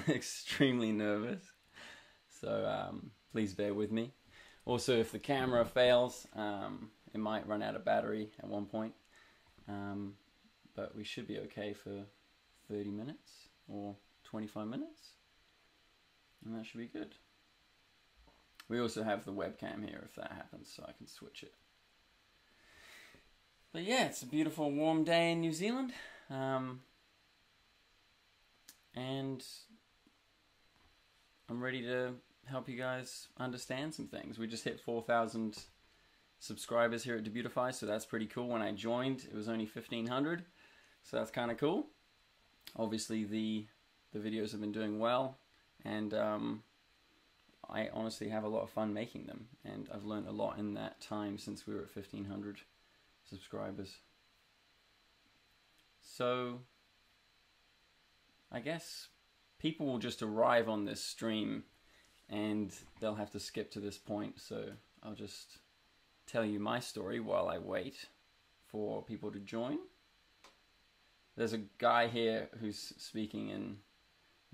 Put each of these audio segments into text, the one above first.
extremely nervous. So please bear with me. Also, if the camera fails, it might run out of battery at one point. But we should be okay for 30 minutes or 25 minutes. And that should be good. We also have the webcam here if that happens, so I can switch it. But yeah, it's a beautiful warm day in New Zealand. And I'm ready to help you guys understand some things. We just hit 4,000 subscribers here at Debutify, so that's pretty cool. When I joined, it was only 1,500, so that's kind of cool. Obviously, the videos have been doing well, and I honestly have a lot of fun making them, and I've learned a lot in that time since we were at 1,500 subscribers. So I guess people will just arrive on this stream and they'll have to skip to this point, so I'll just tell you my story while I wait for people to join. There's a guy here who's speaking in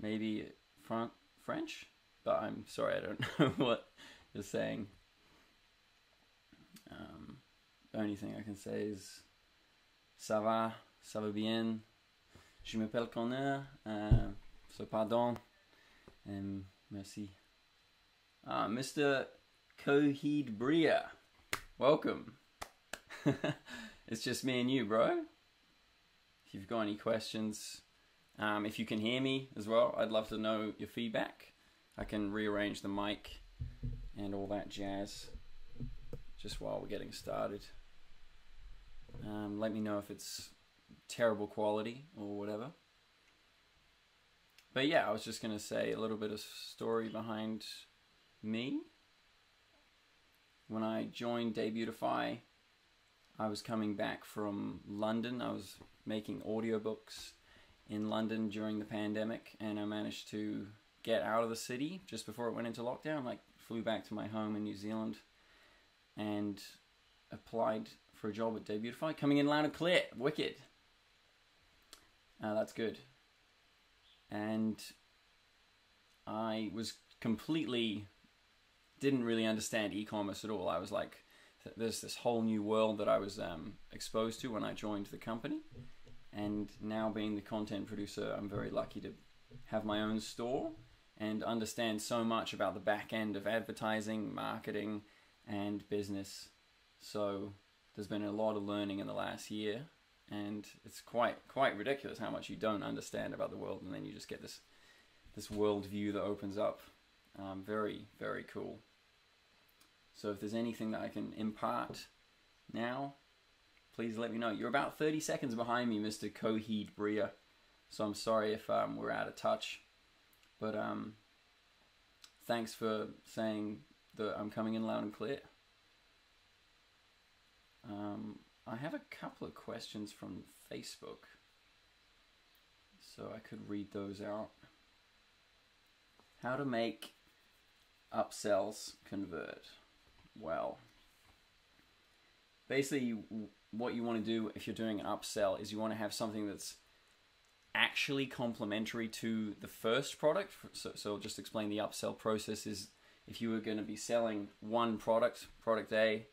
maybe French, but I'm sorry, I don't know what you're saying. The only thing I can say is ça va bien, je m'appelle Connor, so pardon, merci. Mr. Coheed Bria, welcome. It's just me and you, bro. If you've got any questions, if you can hear me as well, I'd love to know your feedback. I can rearrange the mic and all that jazz just while we're getting started. Let me know if it's terrible quality or whatever. But yeah, I was just going to say a little bit of story behind me. When I joined Debutify, I was coming back from London. I was making audiobooks in London during the pandemic, and I managed to get out of the city just before it went into lockdown. Like, flew back to my home in New Zealand and applied for a job at Debutify, coming in loud and clear. Wicked. That's good. And I was completely, didn't really understand e-commerce at all. I was like, there's this whole new world that I was exposed to when I joined the company. And now being the content producer, I'm very lucky to have my own store and understand so much about the back end of advertising, marketing, and business. So there's been a lot of learning in the last year, and it's quite ridiculous how much you don't understand about the world, and then you just get this world view that opens up. Very, very cool. So if there's anything that I can impart now, please let me know. You're about 30 seconds behind me, Mr. Coheed Bria. So I'm sorry if we're out of touch. But thanks for saying that I'm coming in loud and clear. I have a couple of questions from Facebook, so I could read those out. How to make upsells convert? Well, basically what you want to do if you're doing an upsell is you want to have something that's actually complementary to the first product. So I'll just explain the upsell process. Is if you were going to be selling one product, product A,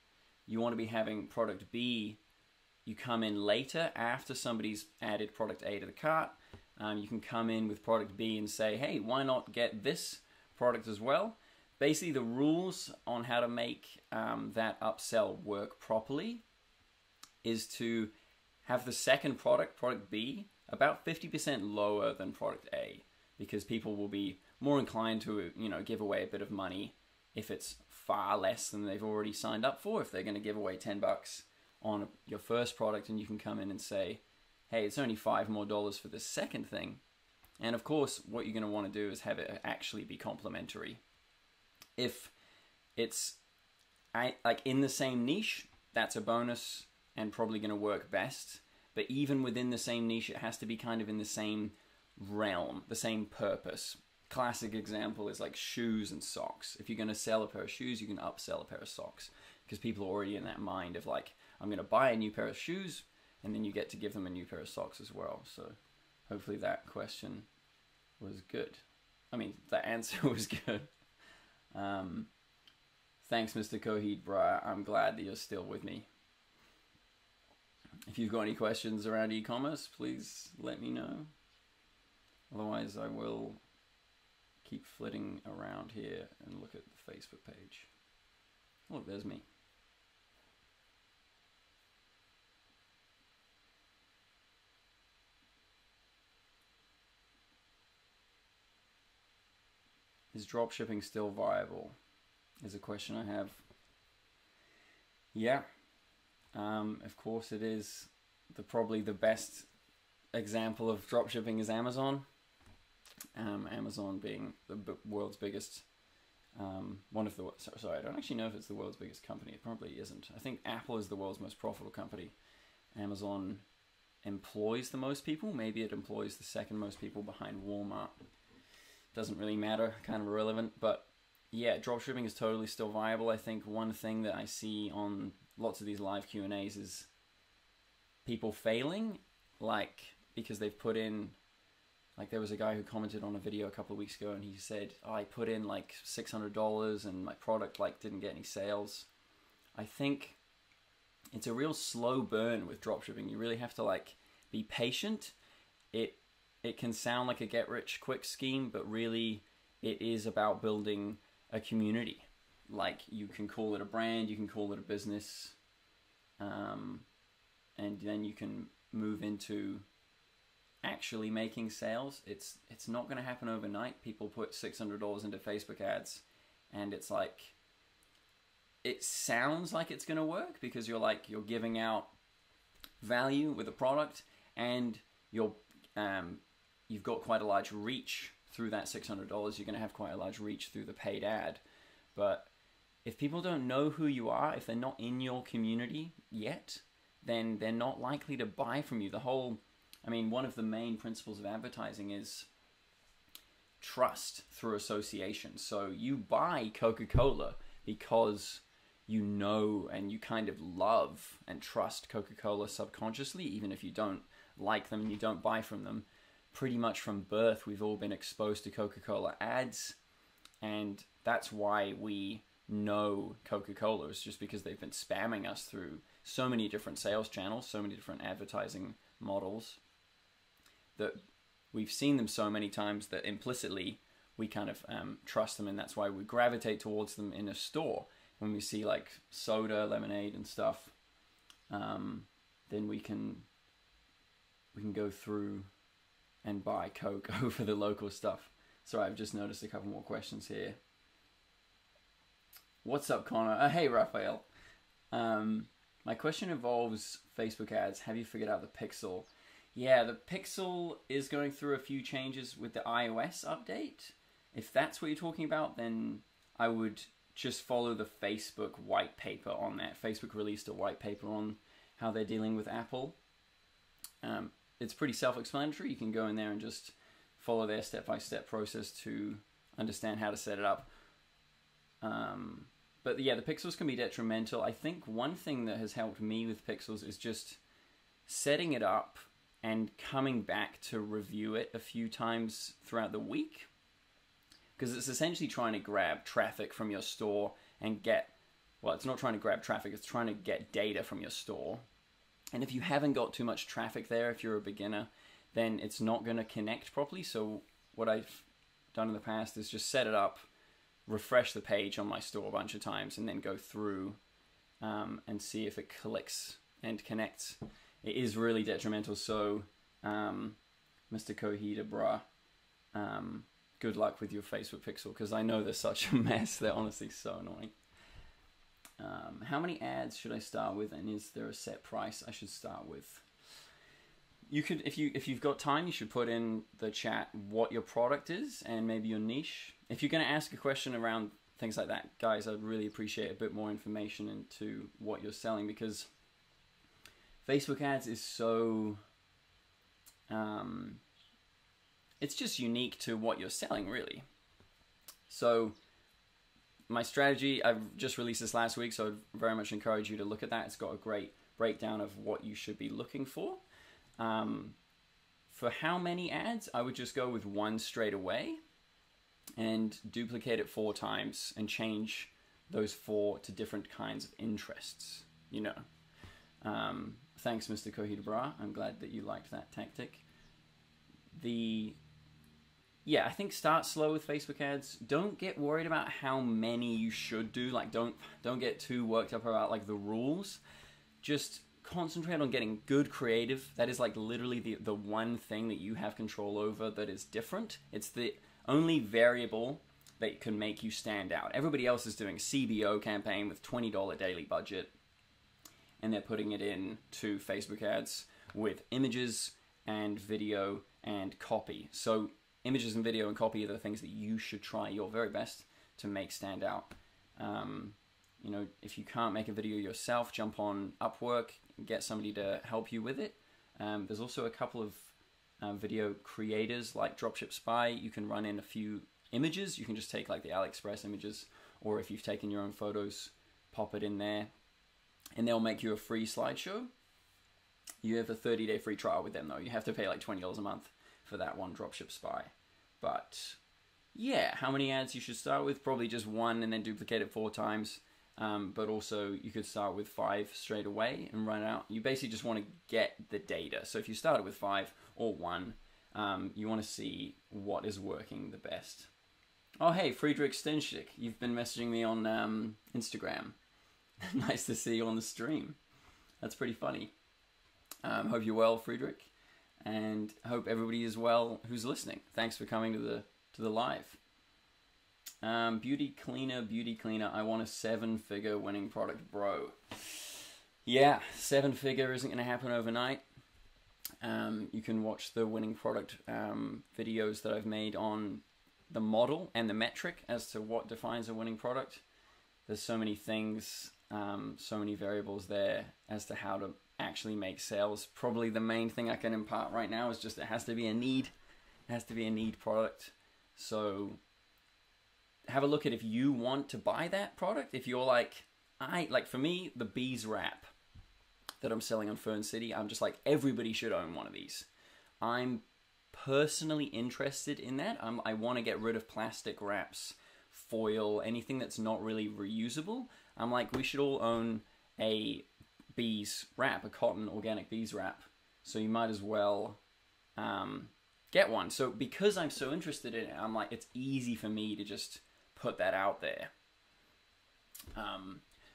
you want to be having product B, you come in later after somebody's added product A to the cart. You can come in with product B and say, hey, why not get this product as well? Basically, the rules on how to make that upsell work properly is to have the second product, product B, about 50% lower than product A, because people will be more inclined to, give away a bit of money if it's far less than they've already signed up for. If they're going to give away $10 on your first product, and you can come in and say, hey, it's only $5 more for the second thing. And of course, what you're going to want to do is have it actually be complementary. If it's like in the same niche, that's a bonus and probably going to work best. But even within the same niche, it has to be kind of in the same realm, the same purpose. Classic example is like shoes and socks. If you're going to sell a pair of shoes, you can upsell a pair of socks, because people are already in that mind of like, I'm going to buy a new pair of shoes, and then you get to give them a new pair of socks as well. So hopefully that question was good. I mean, the answer was good. Thanks, Mr. Coheed, bruh. I'm glad that you're still with me. If you've got any questions around e-commerce, please let me know. Otherwise, I will keep flitting around here and look at the Facebook page. Look, there's me. Is dropshipping still viable? Is a question I have. Yeah, of course it is. Probably the best example of dropshipping is Amazon. Amazon being the world's biggest, one of the, sorry, I don't actually know if it's the world's biggest company. It probably isn't. I think Apple is the world's most profitable company. Amazon employs the most people. Maybe it employs the second most people behind Walmart. Doesn't really matter, kind of irrelevant. But yeah, dropshipping is totally still viable. I think one thing that I see on lots of these live Q&As is people failing, like, because they've put in, like, there was a guy who commented on a video a couple of weeks ago and he said, oh, I put in like $600 and my product like didn't get any sales. I think it's a real slow burn with dropshipping. You really have to like be patient. It can sound like a get rich quick scheme, but really it is about building a community. Like, you can call it a brand, you can call it a business, and then you can move into actually making sales. It's not going to happen overnight. People put $600 into Facebook ads, and it's like, it sounds like it's going to work because you're giving out value with a product, and you've got quite a large reach through that $600. You're going to have quite a large reach through the paid ad. But if people don't know who you are, if they're not in your community yet, then they're not likely to buy from you. One of the main principles of advertising is trust through association. So you buy Coca-Cola because you know and you kind of love and trust Coca-Cola subconsciously, even if you don't like them and you don't buy from them. Pretty much from birth, we've all been exposed to Coca-Cola ads, and that's why we know Coca-Cola. It's just because they've been spamming us through so many different sales channels, so many different advertising models, that we've seen them so many times that implicitly we kind of trust them, and that's why we gravitate towards them in a store. When we see like soda, lemonade and stuff, then we can go through and buy Coke over the local stuff. Sorry, I've just noticed a couple more questions here. What's up, Connor? Hey, Raphael. My question involves Facebook ads. Have you figured out the Pixel? Yeah, the Pixel is going through a few changes with the iOS update. If that's what you're talking about, then I would just follow the Facebook white paper on that. Facebook released a white paper on how they're dealing with Apple. It's pretty self-explanatory. You can go in there and just follow their step-by-step process to understand how to set it up. But yeah, the pixels can be detrimental. I think one thing that has helped me with pixels is just setting it up and coming back to review it a few times throughout the week. Because it's essentially trying to grab traffic from your store and it's not trying to grab traffic, it's trying to get data from your store. And if you haven't got too much traffic there, if you're a beginner, then it's not going to connect properly. So what I've done in the past is just set it up, refresh the page on my store a bunch of times, and then go through and see if it clicks and connects. It is really detrimental. So, Mr. Coheed, good luck with your Facebook pixel, because I know they're such a mess. They're honestly so annoying. How many ads should I start with, and is there a set price I should start with? You could, if you've got time, you should put in the chat what your product is and maybe your niche. If you're going to ask a question around things like that, guys, I'd really appreciate a bit more information into what you're selling, because Facebook ads is so it's just unique to what you're selling, really. So my strategy, I've just released this last week, so I'd very much encourage you to look at that. It's got a great breakdown of what you should be looking for. For how many ads, I would just go with one straight away. and duplicate it 4 times and change those 4 to different kinds of interests, you know. Thanks, Mr. Kohita Bra. I'm glad that you liked that tactic. Yeah, I think start slow with Facebook ads. Don't get worried about how many you should do. Like, don't get too worked up about like the rules. Just concentrate on getting good creative. That is like literally the one thing that you have control over that is different. It's the only variable that can make you stand out. Everybody else is doing a CBO campaign with $20 daily budget, and they're putting it in to Facebook ads with images and video and copy. So images and video and copy are the things that you should try your very best to make stand out. You know, if you can't make a video yourself, jump on Upwork, get somebody to help you with it. There's also a couple of video creators like Dropship Spy. You can run in a few images. You can just take like the AliExpress images, or if you've taken your own photos, pop it in there, and they'll make you a free slideshow. You have a 30-day free trial with them though. You have to pay like $20 a month for that one, Dropship Spy. But yeah, how many ads you should start with? Probably just 1 and then duplicate it 4 times. But also you could start with 5 straight away and run out. You basically just want to get the data. So if you started with 5 or 1, you want to see what is working the best. Oh, hey, Friedrich Stenschik, you've been messaging me on Instagram. Nice to see you on the stream. That's pretty funny. Hope you're well, Friedrich, and hope everybody is well who's listening. Thanks for coming to the live. Beauty cleaner. I want a 7-figure winning product, bro. Yeah, 7-figure isn't going to happen overnight. You can watch the winning product videos that I've made on the model and the metric as to what defines a winning product. There's so many things, so many variables there as to how to actually make sales. Probably the main thing I can impart right now is just it has to be a need. It has to be a need product. So have a look at if you want to buy that product. If you're like for me, the bees wrap that I'm selling on Fern City, I'm just like, everybody should own one of these. I'm personally interested in that. I want to get rid of plastic wraps, foil, anything that's not really reusable. I'm like, we should all own a bees wrap, a cotton organic bees wrap. So you might as well get one. So because I'm so interested in it, I'm like, it's easy for me to just put that out there.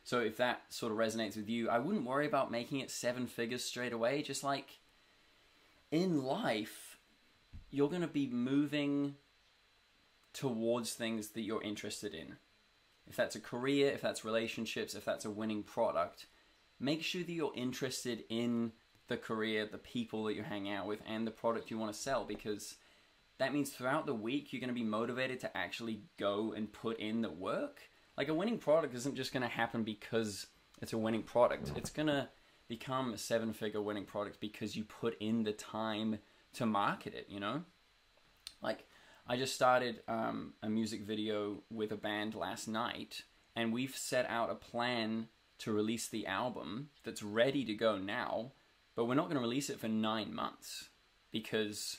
So if that sort of resonates with you, I wouldn't worry about making it 7 figures straight away. Just like in life, you're going to be moving towards things that you're interested in. If that's a career, if that's relationships, if that's a winning product, make sure that you're interested in the career, the people that you hang out with, and the product you want to sell, because that means throughout the week, you're going to be motivated to actually go and put in the work. Like a winning product isn't just going to happen because it's a winning product. It's going to become a 7-figure winning product because you put in the time to market it, you know? Like, I just started a music video with a band last night, and we've set out a plan to release the album that's ready to go now, but we're not going to release it for 9 months because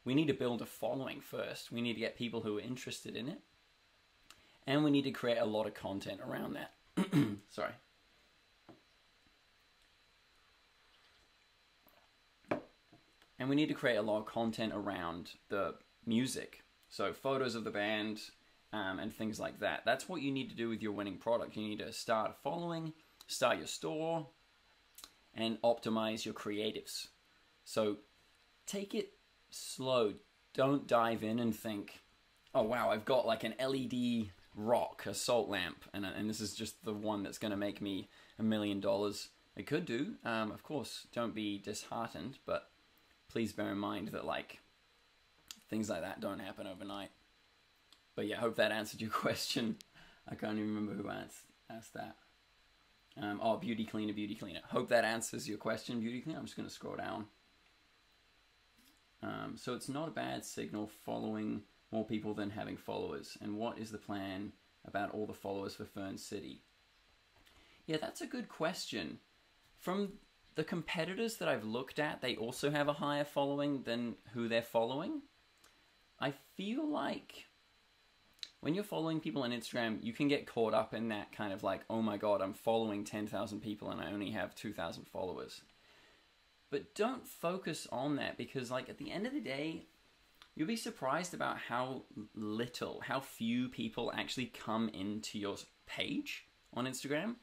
we need to build a following first. We need to get people who are interested in it, and we need to create a lot of content around that. Sorry. And we need to create a lot of content around the music. So photos of the band and things like that. That's what you need to do with your winning product. You need to start a following, start your store, and optimize your creatives. So take it slow. Don't dive in and think, oh wow, I've got like an LED rock, a salt lamp, and this is just the one that's going to make me $1 million. It could do. Of course, don't be disheartened, but please bear in mind that like things like that don't happen overnight. But yeah, hope that answered your question. I can't even remember who asked that. Oh, beauty cleaner. Hope that answers your question, beauty cleaner. I'm just going to scroll down. So it's not a bad signal following more people than having followers. And what is the plan about all the followers for Fern City? Yeah, that's a good question. From the competitors that I've looked at, they also have a higher following than who they're following. I feel like when you're following people on Instagram, you can get caught up in that kind of like, oh my God, I'm following 10,000 people and I only have 2,000 followers. But don't focus on that, because like at the end of the day, you'll be surprised about how few people actually come into your page on Instagram.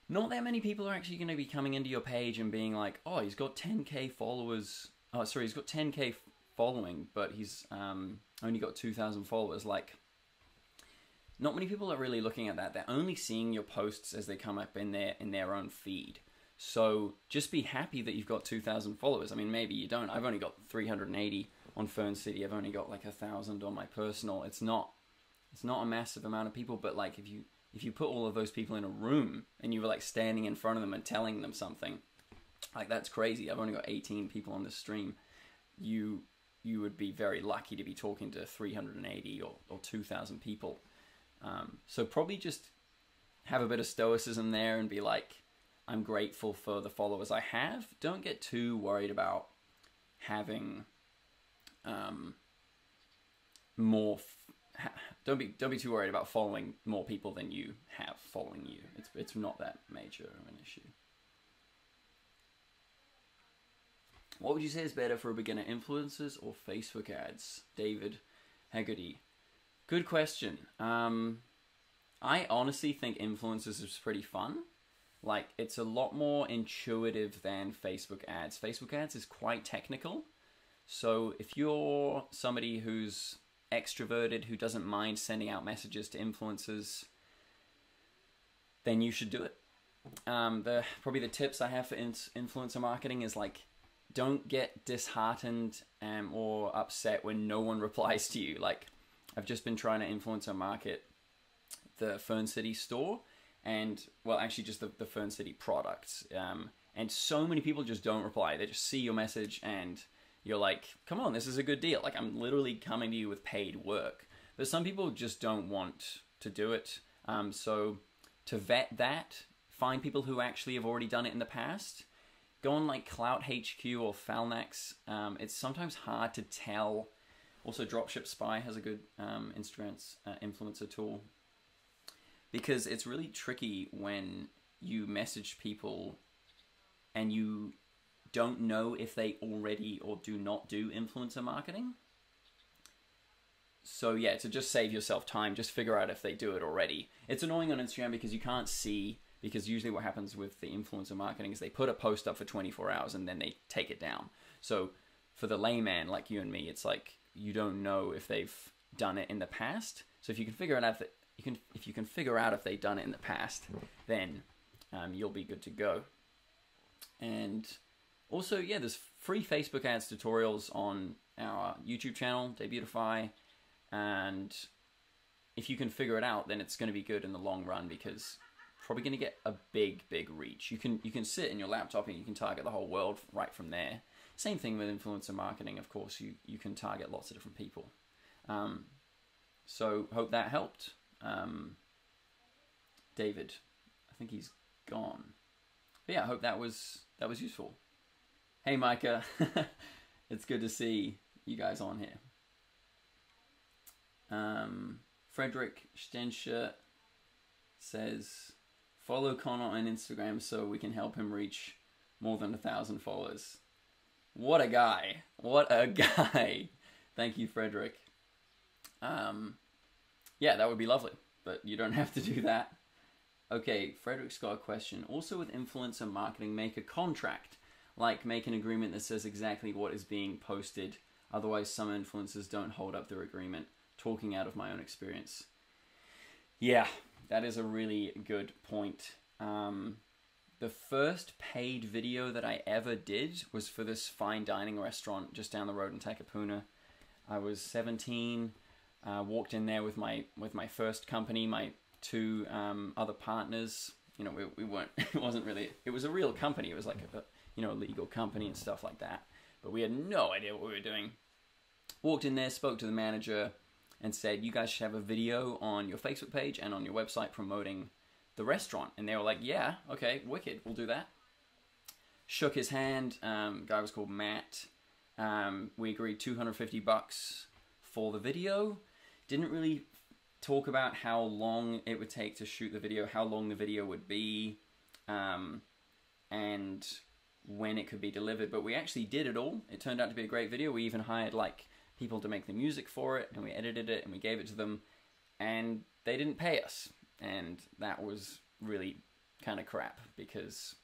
Not that many people are actually going to be coming into your page and being like, oh, he's got 10K followers. Oh, sorry, he's got 10K following, but he's only got 2,000 followers. Like, not many people are really looking at that. They're only seeing your posts as they come up in their own feed. So just be happy that you've got 2,000 followers. I mean, maybe you don't. I've only got 380 on Fern City. I've only got like 1,000 on my personal. It's not a massive amount of people, but like if you put all of those people in a room and you were like standing in front of them and telling them something, like that's crazy. I've only got 18 people on this stream. You would be very lucky to be talking to 380 or 2,000 people. So probably just have a bit of stoicism there and be like, I'm grateful for the followers I have. Don't get too worried about having more. Don't be too worried about following more people than you have following you. It's not that major of an issue. What would you say is better for a beginner, influencers or Facebook ads? David Haggerty. Good question. I honestly think influencers is pretty fun. Like, it's a lot more intuitive than Facebook ads. Facebook ads is quite technical. So if you're somebody who's extroverted, who doesn't mind sending out messages to influencers, then you should do it. Probably the tips I have for influencer marketing is like, don't get disheartened or upset when no one replies to you. Like, I've just been trying to influencer market the Fern City store, and well, actually just the Fern City products. And so many people just don't reply. They just see your message and you're like, come on, this is a good deal. Like, I'm literally coming to you with paid work. But some people just don't want to do it. So to vet that, find people who actually have already done it in the past. Go on like Clout HQ or Falnax. It's sometimes hard to tell. Also, Dropship Spy has a good influencer tool. Because it's really tricky when you message people and you don't know if they already or do not do influencer marketing. So yeah, to just save yourself time, just figure out if they do it already. It's annoying on Instagram because you can't see, because usually what happens with the influencer marketing is they put a post up for 24 hours and then they take it down. So for the layman like you and me, it's like you don't know if they've done it in the past. So if you can figure it out, if you can figure out if they've done it in the past, then you'll be good to go. And also, yeah, there's free Facebook ads tutorials on our YouTube channel, Debutify, and if you can figure it out, then it's going to be good in the long run, because probably going to get a big reach. You can sit in your laptop and you can target the whole world right from there. Same thing with influencer marketing, of course. You can target lots of different people. So hope that helped. David, I think he's gone. But yeah, I hope that was useful. Hey Micah, it's good to see you guys on here. Frederick Stenscher says, follow Connor on Instagram so we can help him reach more than 1,000 followers. What a guy. What a guy. Thank you, Frederick. Yeah, that would be lovely, but you don't have to do that. Okay, Frederick's got a question. Also with influencer marketing, make a contract. Like, make an agreement that says exactly what is being posted. Otherwise, some influencers don't hold up their agreement. Talking out of my own experience. Yeah, that is a really good point. The first paid video that I ever did was for this fine dining restaurant just down the road in Takapuna. I was 17, walked in there with my first company, my two other partners. You know, we weren't, it wasn't really, it was a real company. It was like a legal company and stuff like that. But we had no idea what we were doing. Walked in there, spoke to the manager, and said, you guys should have a video on your Facebook page and on your website promoting the restaurant. And they were like, yeah, okay, wicked, we'll do that. Shook his hand. Guy was called Matt. We agreed $250 for the video. Didn't really talk about how long it would take to shoot the video, how long the video would be, and when it could be delivered. But we actually did it all. It turned out to be a great video. We even hired like people to make the music for it, and we edited it and we gave it to them, and they didn't pay us. And that was really kind of crap, because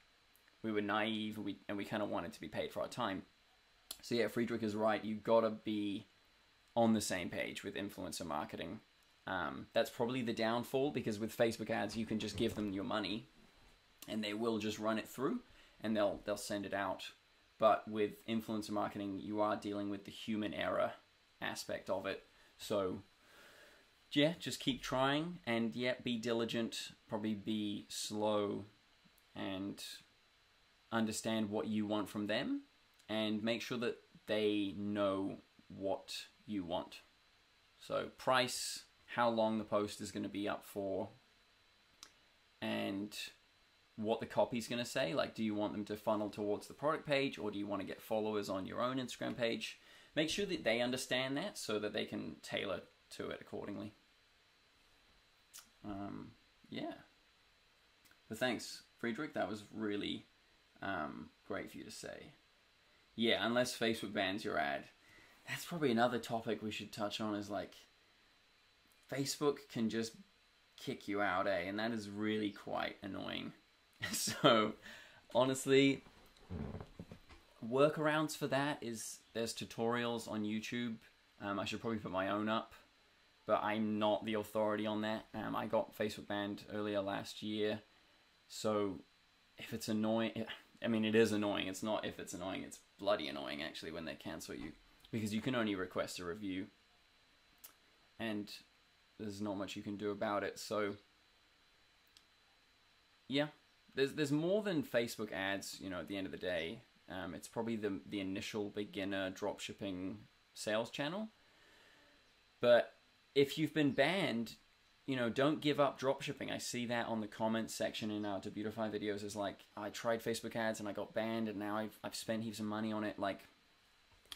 we were naive and we kind of wanted to be paid for our time. So yeah, Friedrich is right. You've got to be on the same page with influencer marketing. That's probably the downfall, because with Facebook ads, you can just give them your money and they will just run it through and they'll send it out. But with influencer marketing, you are dealing with the human error aspect of it. So yeah, just keep trying, and yeah, be diligent, probably be slow, and understand what you want from them, and make sure that they know what you want. So price, how long the post is going to be up for, and what the copy is going to say. Like, do you want them to funnel towards the product page, or do you want to get followers on your own Instagram page? Make sure that they understand that so that they can tailor to it accordingly. Yeah. But thanks, Friedrich. That was really great for you to say. Yeah, unless Facebook bans your ad. That's probably another topic we should touch on, is like, Facebook can just kick you out, eh? And that is really quite annoying. So, honestly, workarounds for that is, there's tutorials on YouTube. I should probably put my own up, but I'm not the authority on that. I got Facebook banned earlier last year. So, if it's annoying, I mean, it is annoying. It's not if it's annoying, it's bloody annoying, actually, when they cancel you. Because you can only request a review. And there's not much you can do about it. So, yeah. There's more than Facebook ads, you know, at the end of the day. It's probably the initial beginner dropshipping sales channel. But if you've been banned, you know, don't give up dropshipping. I see that on the comments section in our Debutify videos. Is like, I tried Facebook ads and I got banned, and now I've spent heaps of money on it. Like,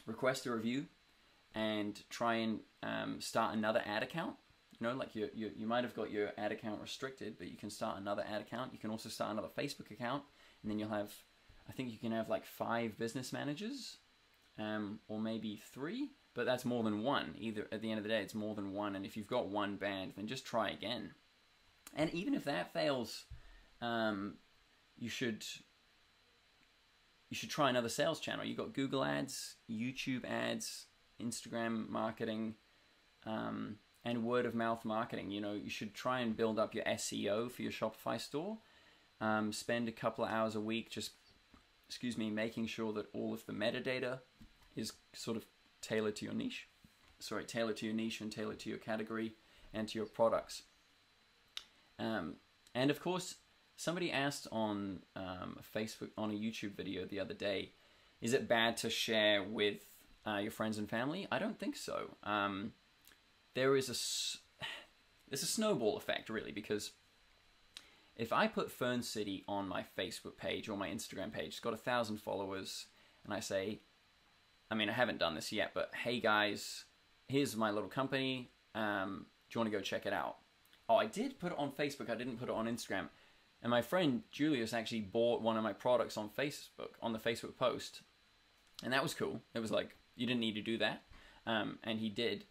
request a review and try and start another ad account. You know, like you might have got your ad account restricted, but you can start another ad account. You can also start another Facebook account, and then you'll have, I think you can have like 5 business managers, or maybe 3, but that's more than one. Either at the end of the day, it's more than one. And if you've got one banned, then just try again. And even if that fails, you should try another sales channel. You've got Google ads, YouTube ads, Instagram marketing, and word of mouth marketing. You know, you should try and build up your SEO for your Shopify store. Spend a couple of hours a week just, making sure that all of the metadata is sort of tailored to your niche. Tailored to your niche and tailored to your category and to your products. And of course, somebody asked on Facebook, on a YouTube video the other day, is it bad to share with your friends and family? I don't think so. There's a snowball effect, really, because if I put Fern City on my Facebook page or my Instagram page, it's got 1,000 followers, and I say, I mean, I haven't done this yet, but hey guys, here's my little company, do you want to go check it out? Oh, I did put it on Facebook, I didn't put it on Instagram. And my friend Julius actually bought one of my products on Facebook, on the Facebook post. And that was cool. It was like, you didn't need to do that. And he did.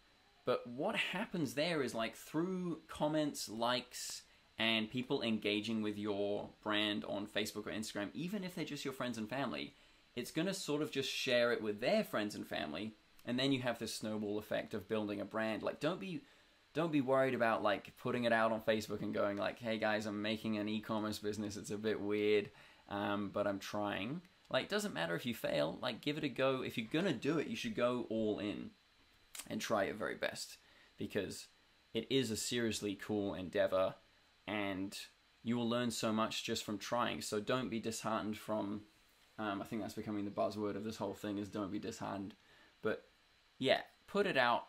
But what happens there is, like, through comments, likes, and people engaging with your brand on Facebook or Instagram, even if they're just your friends and family, it's going to sort of just share it with their friends and family. And then you have this snowball effect of building a brand. Like, don't be worried about, like, putting it out on Facebook and going like, hey guys, I'm making an e-commerce business. It's a bit weird, but I'm trying. Like, it doesn't matter if you fail. Like, give it a go. If you're going to do it, you should go all in and try your very best, because it is a seriously cool endeavor and you will learn so much just from trying. So don't be disheartened from, I think that's becoming the buzzword of this whole thing, is don't be disheartened. But yeah, put it out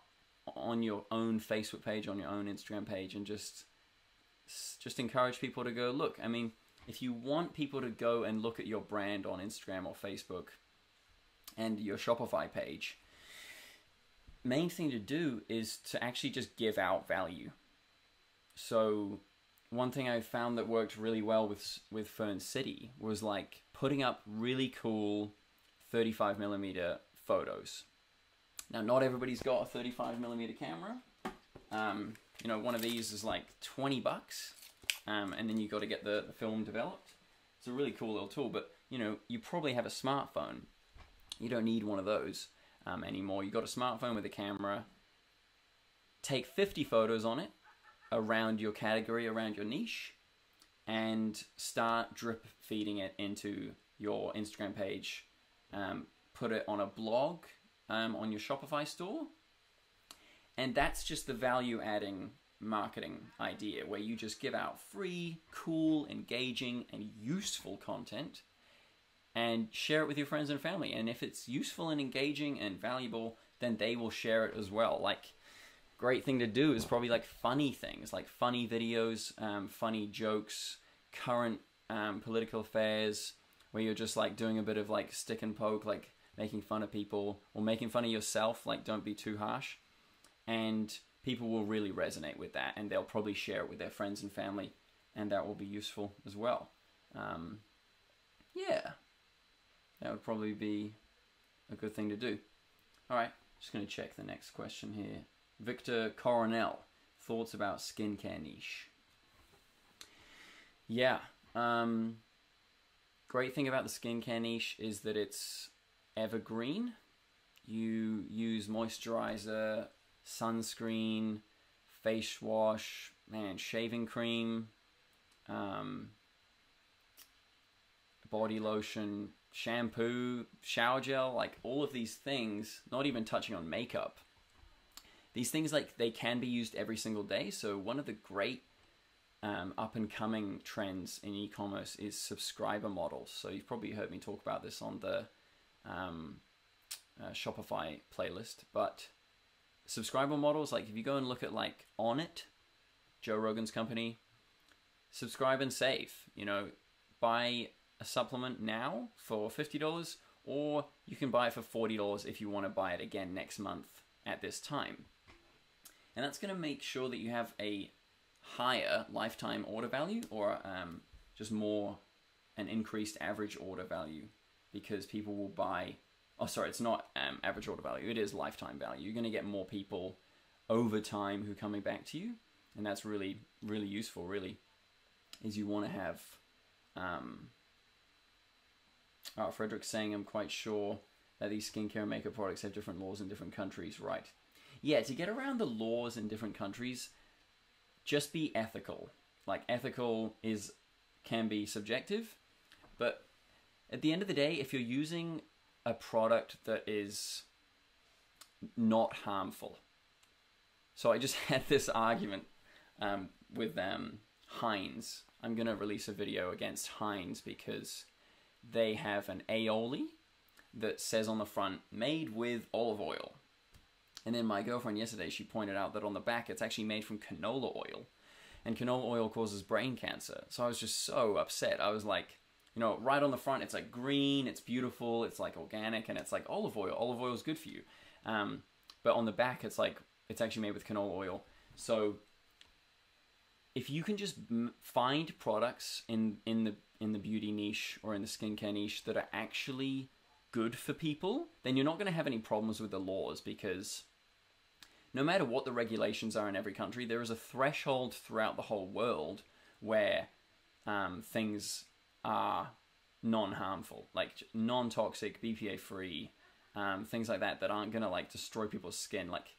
on your own Facebook page, on your own Instagram page, and just encourage people to go look. I mean, if you want people to go and look at your brand on Instagram or Facebook and your Shopify page, main thing to do is to actually just give out value. So one thing I found that worked really well with Fern City was like putting up really cool 35mm photos. Now, not everybody's got a 35mm camera. You know, one of these is like 20 bucks, and then you got to get the film developed. It's a really cool little tool, but you know, you probably have a smartphone. You don't need one of those anymore. You got a smartphone with a camera. Take 50 photos on it around your category, around your niche, and start drip feeding it into your Instagram page. Put it on a blog on your Shopify store. And that's just the value-adding marketing idea, where you just give out free, cool, engaging, and useful content and share it with your friends and family. And if it's useful and engaging and valuable, then they will share it as well. Like, great thing to do is probably like funny things, like funny videos, funny jokes, current political affairs, where you're just like doing a bit of like stick and poke, like making fun of people or making fun of yourself, like don't be too harsh. And people will really resonate with that, and they'll probably share it with their friends and family, and that will be useful as well. Yeah, that would probably be a good thing to do. All right, just going to check the next question here. Victor Coronel, thoughts about skincare niche? Yeah, great thing about the skincare niche is that it's evergreen. You use moisturizer, sunscreen, face wash, man, shaving cream, body lotion, shampoo, shower gel, like all of these things, not even touching on makeup. These things, like, they can be used every single day. So one of the great up and coming trends in e-commerce is subscriber models. So you've probably heard me talk about this on the Shopify playlist, but subscriber models, like if you go and look at like Onnit, Joe Rogan's company, subscribe and save, you know, buy a supplement now for $50, or you can buy it for $40 if you want to buy it again next month at this time. And that's going to make sure that you have a higher lifetime order value, or just more an increased average order value, because people will buy. Oh, sorry, it's not average order value. It is lifetime value. You're going to get more people over time who are coming back to you. And that's really, really useful, really, is you want to have... Frederick's saying, I'm quite sure that these skincare and makeup products have different laws in different countries. Right. Yeah, to get around the laws in different countries, just be ethical. Like, ethical can be subjective, but at the end of the day, if you're using a product that is not harmful. So I just had this argument with Heinz. I'm going to release a video against Heinz because they have an aioli that says on the front, made with olive oil. And then my girlfriend yesterday, she pointed out that on the back, it's actually made from canola oil. And canola oil causes brain cancer. So I was just so upset. I was like, you know, right on the front, it's like green, it's beautiful, it's like organic, and it's like olive oil. Olive oil is good for you. But on the back, it's like, it's actually made with canola oil. So if you can just find products in the beauty niche or in the skincare niche that are actually good for people, then you're not going to have any problems with the laws, because no matter what the regulations are in every country, there is a threshold throughout the whole world where things are non-harmful, like non-toxic, BPA-free, things like that aren't going to like destroy people's skin. Like,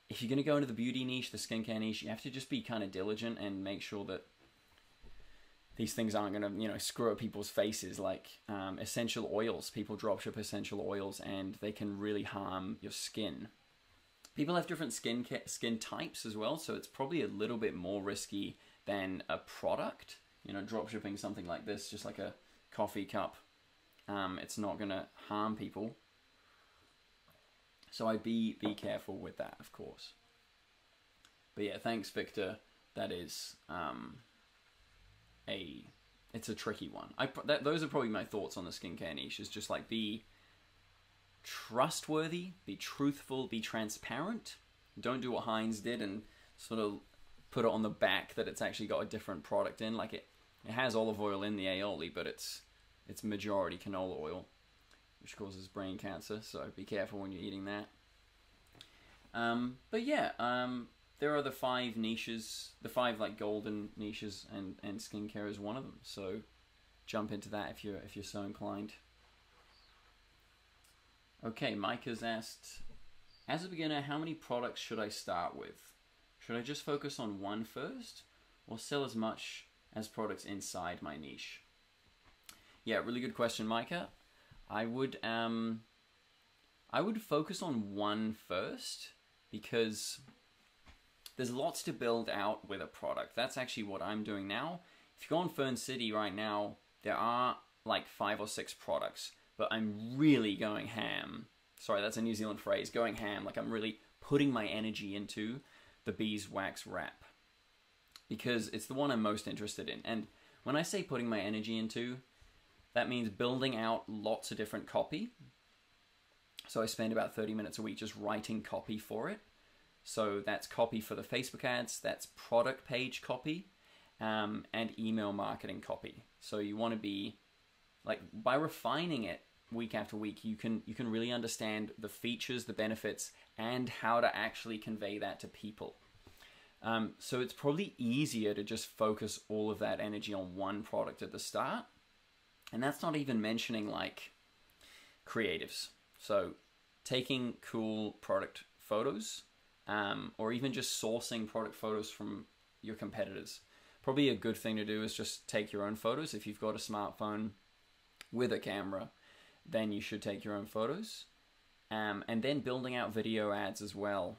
if you're going to go into the beauty niche, the skincare niche, you have to just be kind of diligent and make sure that these things aren't going to, you know, screw up people's faces. Like essential oils, people dropship essential oils and they can really harm your skin. People have different skin types as well, so it's probably a little bit more risky than a product. You know, dropshipping something like this, just like a coffee cup, it's not going to harm people. So I'd be careful with that, of course. But yeah, thanks, Victor. That is it's a tricky one. Those are probably my thoughts on the skincare niche. Is just like, be trustworthy, be truthful, be transparent. Don't do what Heinz did and sort of put it on the back that it's actually got a different product in. Like it has olive oil in the aioli, but it's majority canola oil, which causes brain cancer. So be careful when you're eating that. But yeah, there are the 5 niches, the 5 like golden niches, and skincare is one of them. So jump into that if you're so inclined. Okay, Mike has asked, as a beginner, how many products should I start with? Should I just focus on one first, or sell as much as products inside my niche? Yeah, really good question, Micah. I would focus on one first, because there's lots to build out with a product. That's actually what I'm doing now. If you go on Fern City right now, there are like 5 or 6 products, but I'm really going ham. Sorry, that's a New Zealand phrase, going ham. Like I'm really putting my energy into the beeswax wrap, because it's the one I'm most interested in. And when I say putting my energy into, that means building out lots of different copy. So I spend about 30 minutes a week just writing copy for it. So that's copy for the Facebook ads, that's product page copy, and email marketing copy. So you want to be, like, by refining it week after week, you can really understand the features, the benefits, and how to actually convey that to people. So it's probably easier to just focus all of that energy on one product at the start. And that's not even mentioning like creatives. So taking cool product photos, or even just sourcing product photos from your competitors. Probably a good thing to do is just take your own photos. If you've got a smartphone with a camera, then you should take your own photos. And then building out video ads as well.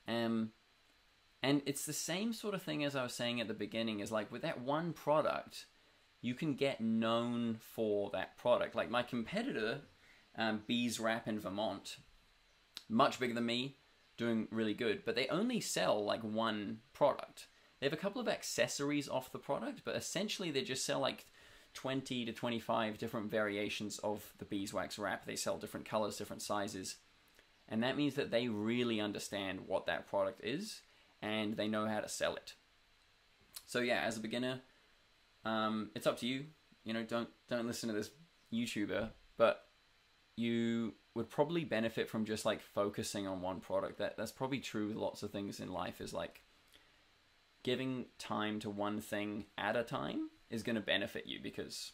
And it's the same sort of thing as I was saying at the beginning, is like with that one product, you can get known for that product. Like my competitor, Bees Wrap in Vermont, much bigger than me, doing really good, but they only sell like one product. They have a couple of accessories off the product, but essentially they just sell like 20 to 25 different variations of the beeswax wrap. They sell different colors, different sizes, and that means that they really understand what that product is and they know how to sell it. So yeah, as a beginner, it's up to you. You know, don't listen to this YouTuber, but you would probably benefit from just like focusing on one product. That's probably true with lots of things in life, is like giving time to one thing at a time is going to benefit you, because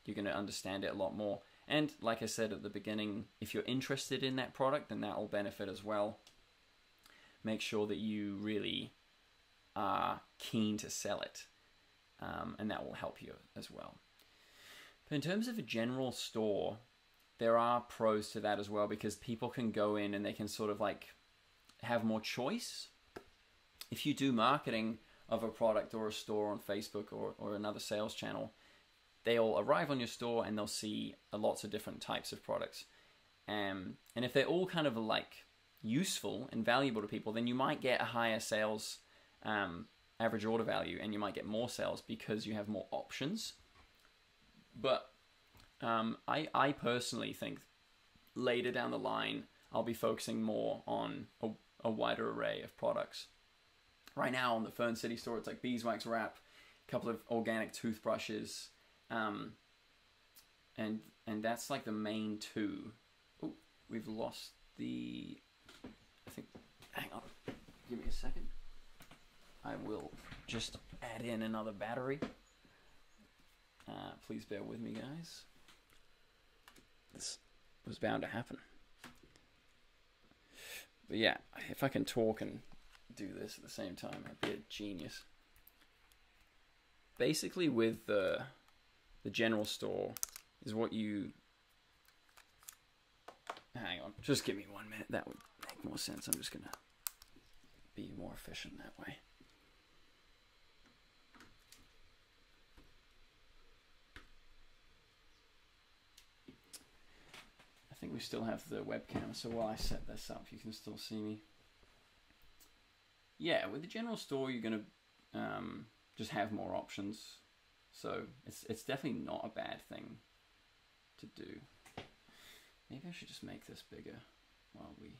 you're going to understand it a lot more. And like I said at the beginning, if you're interested in that product, then that will benefit as well. Make sure that you really are keen to sell it, and that will help you as well. But in terms of a general store, there are pros to that as well, because people can go in and they can sort of like have more choice. If you do marketing of a product or a store on Facebook or another sales channel, they'll arrive on your store and they'll see lots of different types of products. And if they're all kind of like useful and valuable to people, then you might get a higher sales average order value, and you might get more sales because you have more options. But I personally think later down the line, I'll be focusing more on a wider array of products. Right now on the Fern City store, it's like beeswax wrap, a couple of organic toothbrushes, and that's like the main 2. Oh, we've lost the, I think, hang on, give me a second. I will just add in another battery. Please bear with me, guys. This was bound to happen. But yeah, if I can talk and do this at the same time, I'd be a genius. Basically, with the general store is what you... Hang on, just give me 1 minute. That would make more sense. I'm just going to be more efficient that way. I think we still have the webcam, so while I set this up, you can still see me. Yeah, with the general store, you're going to just have more options. So it's definitely not a bad thing to do. Maybe I should just make this bigger while we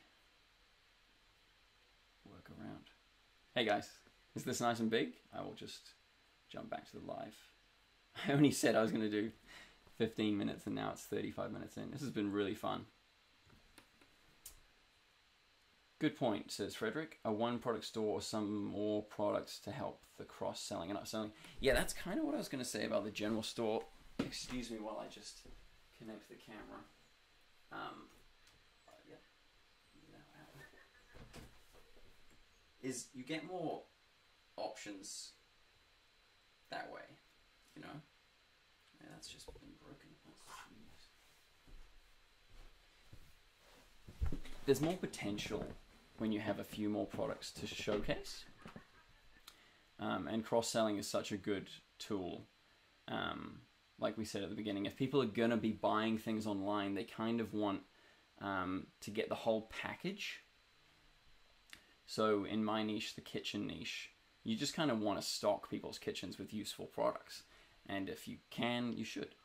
work around. Hey guys, Is this nice and big? I will just jump back to the live. I only said I was going to do 15 minutes and now it's 35 minutes in. This has been really fun. Good point, says Frederick. A one product store or some more products to help the cross-selling and upselling. Yeah, that's kind of what I was going to say about the general store. Excuse me while I just connect the camera. Is you get more options that way, you know? Yeah, that's just been broken. There's more potential when you have a few more products to showcase. And cross-selling is such a good tool. Like we said at the beginning, if people are going to be buying things online, they kind of want to get the whole package. So in my niche, the kitchen niche, you just kind of want to stock people's kitchens with useful products. And if you can, you should.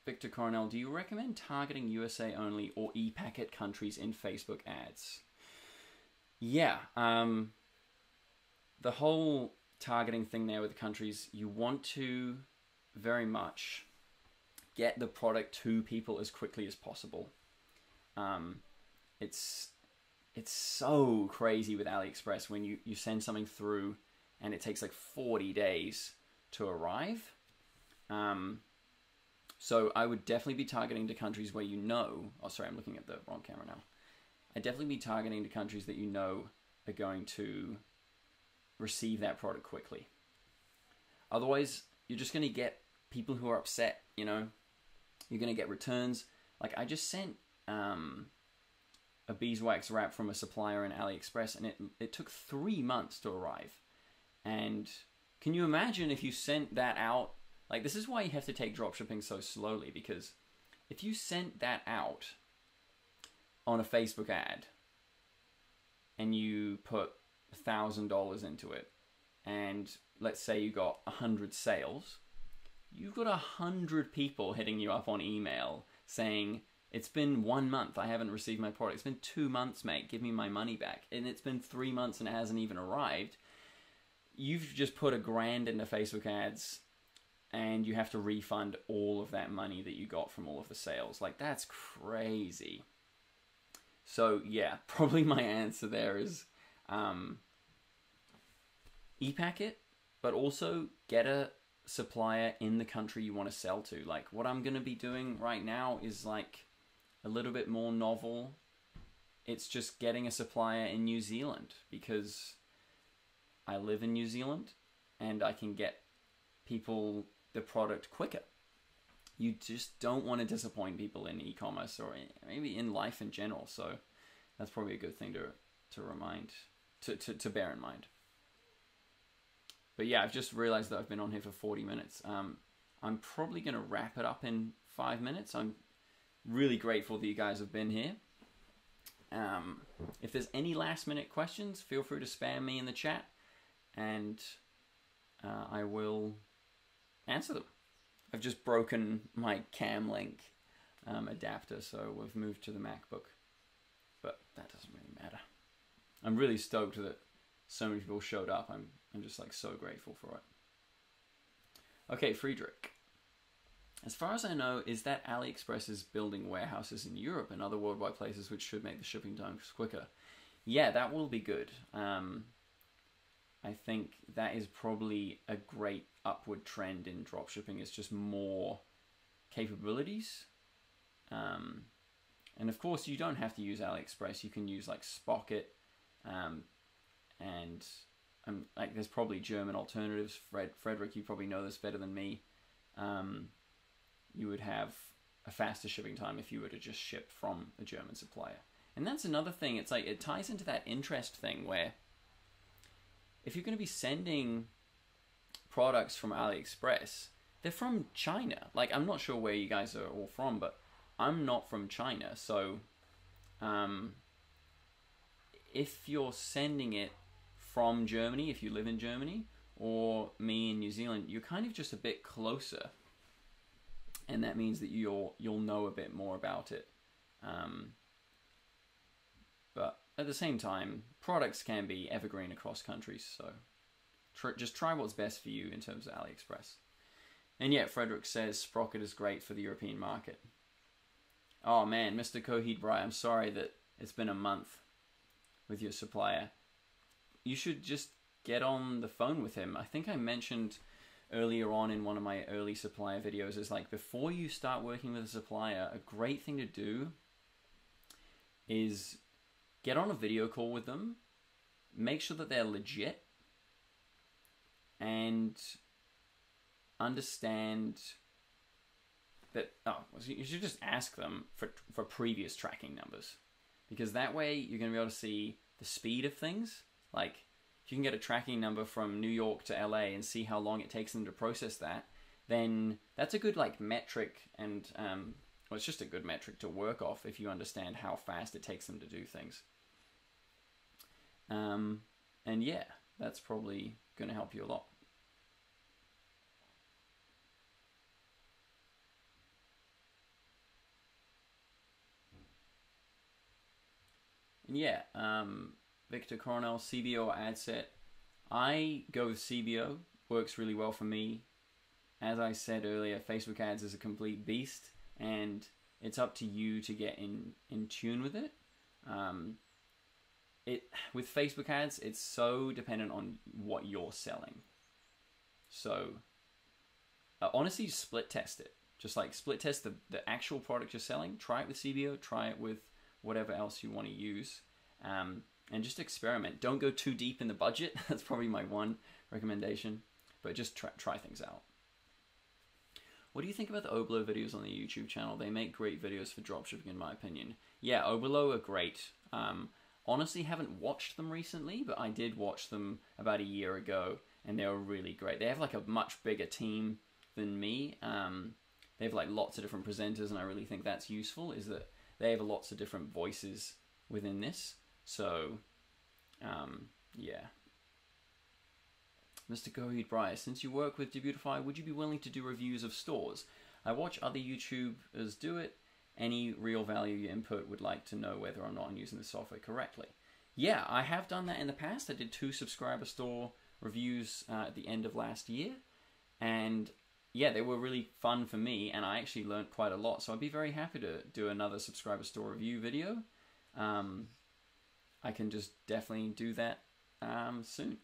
Victor Coronel, do you recommend targeting USA only or e-packet countries in Facebook ads? Yeah, the whole targeting thing there with the countries, you want to very much get the product to people as quickly as possible. It's so crazy with AliExpress when you send something through and it takes like 40 days to arrive. So I would definitely be targeting to countries where you know, oh sorry, I'm looking at the wrong camera now. I'd definitely be targeting to countries that you know are going to receive that product quickly. Otherwise, you're just going to get people who are upset, you know. You're going to get returns. Like I just sent a beeswax wrap from a supplier in AliExpress and it took 3 months to arrive. And can you imagine if you sent that out? Like this is why you have to take dropshipping so slowly, because if you sent that out on a Facebook ad and you put $1,000 into it and let's say you got 100 sales, you've got 100 people hitting you up on email saying, it's been 1 month, I haven't received my product. It's been 2 months, mate, give me my money back. And it's been 3 months and it hasn't even arrived. You've just put $1,000 into Facebook ads and you have to refund all of that money that you got from all of the sales. Like, that's crazy. So, yeah, probably my answer there is e-packet, but also get a supplier in the country you want to sell to. Like, what I'm going to be doing right now is, like, a little bit more novel. It's just getting a supplier in New Zealand because I live in New Zealand and I can get people the product quicker. You just don't want to disappoint people in e-commerce or maybe in life in general. So that's probably a good thing to bear in mind. But yeah, I've just realized that I've been on here for 40 minutes. I'm probably going to wrap it up in 5 minutes. I'm really grateful that you guys have been here. If there's any last minute questions, feel free to spam me in the chat and I will answer them. I've just broken my cam link adapter, so we've moved to the MacBook. But that doesn't really matter. I'm really stoked that so many people showed up. I'm just like so grateful for it. Okay, Friedrich. As far as I know, is that AliExpress is building warehouses in Europe and other worldwide places which should make the shipping times quicker. Yeah, that will be good. I think that is probably a great upward trend in dropshipping. It's just more capabilities. And of course, you don't have to use AliExpress. You can use like Spocket, and like there's probably German alternatives. Frederick, you probably know this better than me. You would have a faster shipping time if you were to just ship from a German supplier. And that's another thing. It's like it ties into that interest thing where if you're going to be sending products from AliExpress, they're from China. Like, I'm not sure where you guys are all from, but I'm not from China. So if you're sending it from Germany, if you live in Germany, or me in New Zealand, you're kind of just a bit closer. And that means that you'll know a bit more about it. But at the same time, products can be evergreen across countries, so just try what's best for you in terms of AliExpress. And yeah, Frederick says Sprocket is great for the European market. Oh man, Mr. Coheed Bright, I'm sorry that it's been a month with your supplier. You should just get on the phone with him. I think I mentioned earlier on in one of my early supplier videos is like, before you start working with a supplier, a great thing to do is get on a video call with them, make sure that they're legit, and understand that, you should just ask them for previous tracking numbers, because that way you're going to be able to see the speed of things. Like, if you can get a tracking number from New York to LA and see how long it takes them to process that, then that's a good like metric, and well, it's just a good metric to work off if you understand how fast it takes them to do things. And yeah, that's probably going to help you a lot. And yeah, Victor Coronel, CBO or ad set. I go with CBO, works really well for me. As I said earlier, Facebook ads is a complete beast, and it's up to you to get in tune with it. With Facebook ads, it's so dependent on what you're selling. So honestly, split test it. Just like split test the actual product you're selling. Try it with CBO, try it with whatever else you want to use, and just experiment. Don't go too deep in the budget. That's probably my one recommendation, but just try things out. What do you think about the Oberlo videos on the YouTube channel? They make great videos for dropshipping, in my opinion. Yeah, Oberlo are great. Honestly, haven't watched them recently, but I did watch them about a year ago, and they were really great. They have like a much bigger team than me. They have like lots of different presenters, and I really think that's useful, is that they have lots of different voices within this. So, yeah. Mr. Coheed Bryce, since you work with Debutify, would you be willing to do reviews of stores? I watch other YouTubers do it. Any real value you input, would like to know whether or not I'm using the software correctly. Yeah, I have done that in the past. I did 2 subscriber store reviews at the end of last year. And yeah, they were really fun for me, and I actually learned quite a lot. So I'd be very happy to do another subscriber store review video. I can just definitely do that soon.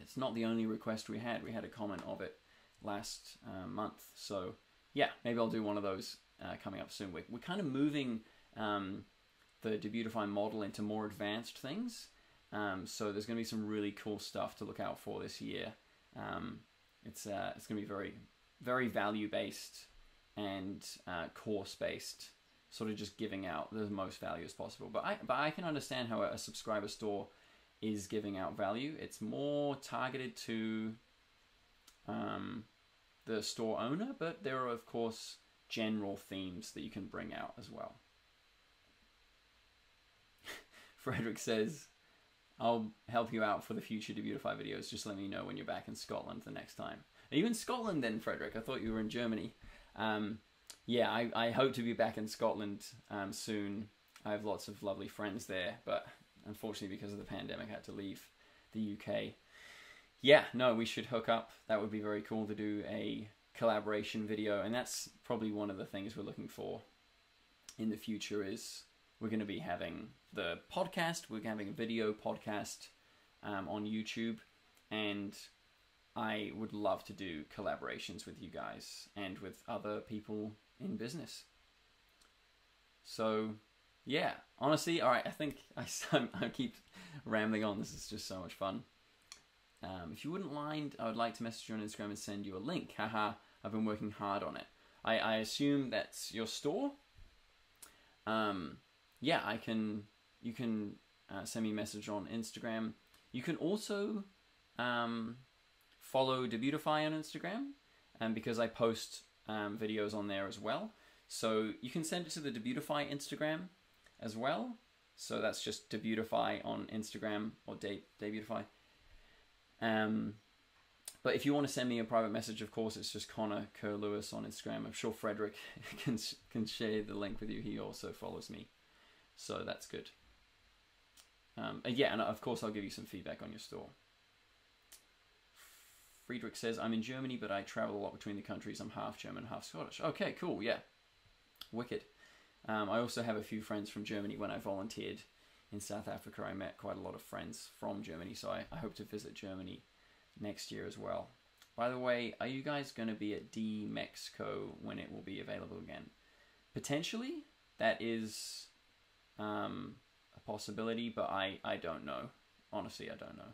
It's not the only request we had. We had a comment of it last month. So yeah, maybe I'll do one of those coming up soon. We're kind of moving the Debutify model into more advanced things. So there's going to be some really cool stuff to look out for this year. It's going to be very, very value-based and course-based, sort of just giving out the most value as possible. But I can understand how a subscriber store is giving out value. It's more targeted to the store owner, but there are, of course, general themes that you can bring out as well. Frederick says, I'll help you out for the future Debutify videos. Just let me know when you're back in Scotland the next time. Are you in Scotland then, Frederick? I thought you were in Germany. Yeah, I hope to be back in Scotland soon. I have lots of lovely friends there, but unfortunately because of the pandemic I had to leave the UK. Yeah, no, we should hook up. That would be very cool to do a collaboration video, and that's probably one of the things we're looking for in the future. Is we're going to be having the podcast, we're having a video podcast on YouTube, and I would love to do collaborations with you guys and with other people in business. So yeah, honestly, all right, I think I keep rambling on. This is just so much fun. If you wouldn't mind, I would like to message you on Instagram and send you a link. Haha, I've been working hard on it. I assume that's your store. Yeah, you can send me a message on Instagram. You can also follow Debutify on Instagram, because I post videos on there as well. So you can send it to the Debutify Instagram as well. So that's just Debutify on Instagram, or Debutify. But if you want to send me a private message, of course, it's just Connor Kerr Lewis on Instagram. I'm sure Frederick can share the link with you. He also follows me, so that's good. Yeah, and of course I'll give you some feedback on your store. Friedrich says, I'm in Germany, but I travel a lot between the countries. I'm half German, half Scottish. Okay, cool, yeah. Wicked. I also have a few friends from Germany. When I volunteered in South Africa, I met quite a lot of friends from Germany, so I hope to visit Germany next year as well. By the way, are you guys going to be at D-Mexico when it will be available again? Potentially, that is a possibility, but I don't know. Honestly, I don't know.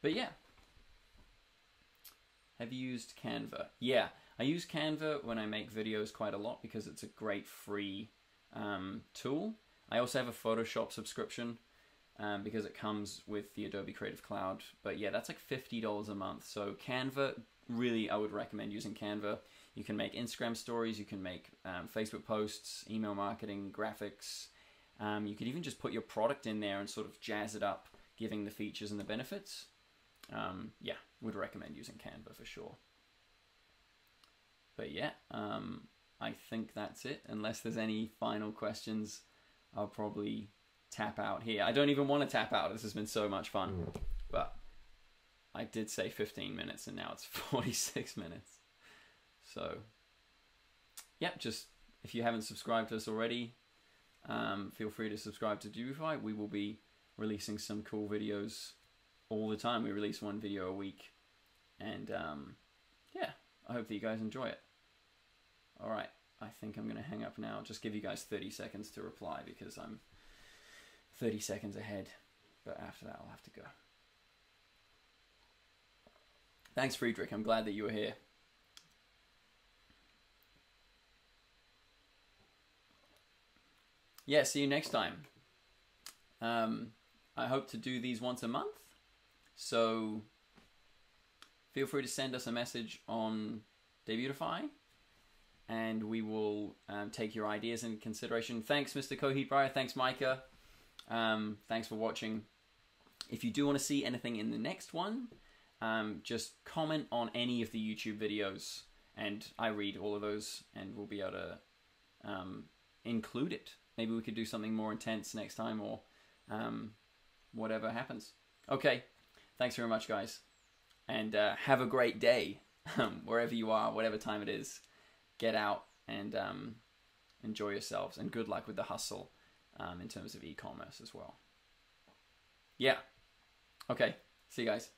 But yeah. Have you used Canva? Yeah, I use Canva when I make videos quite a lot because it's a great free tool. I also have a Photoshop subscription because it comes with the Adobe Creative Cloud. But yeah, that's like $50 a month. So Canva, really, I would recommend using Canva. You can make Instagram stories, you can make Facebook posts, email marketing, graphics. You could even just put your product in there and sort of jazz it up, giving the features and the benefits. Yeah, would recommend using Canva for sure. But yeah, I think that's it. Unless there's any final questions, I'll probably tap out here. I don't even want to tap out. This has been so much fun. But I did say 15 minutes and now it's 46 minutes. So, yeah, just if you haven't subscribed to us already, feel free to subscribe to Debutify. We will be releasing some cool videos all the time. We release one video a week. And yeah, I hope that you guys enjoy it. All right, I think I'm going to hang up now. Just give you guys 30 seconds to reply because I'm 30 seconds ahead. But after that, I'll have to go. Thanks, Friedrich. I'm glad that you were here. Yeah, see you next time. I hope to do these once a month. So feel free to send us a message on Debutify and we will take your ideas into consideration. Thanks, Mr. Coheed Breyer. Thanks, Micah. Thanks for watching. If you do want to see anything in the next one, just comment on any of the YouTube videos and I read all of those and we'll be able to include it. Maybe we could do something more intense next time or whatever happens. Okay, thanks very much, guys. And have a great day, wherever you are, whatever time it is. Get out and enjoy yourselves. And good luck with the hustle in terms of e-commerce as well. Yeah. Okay, see you guys.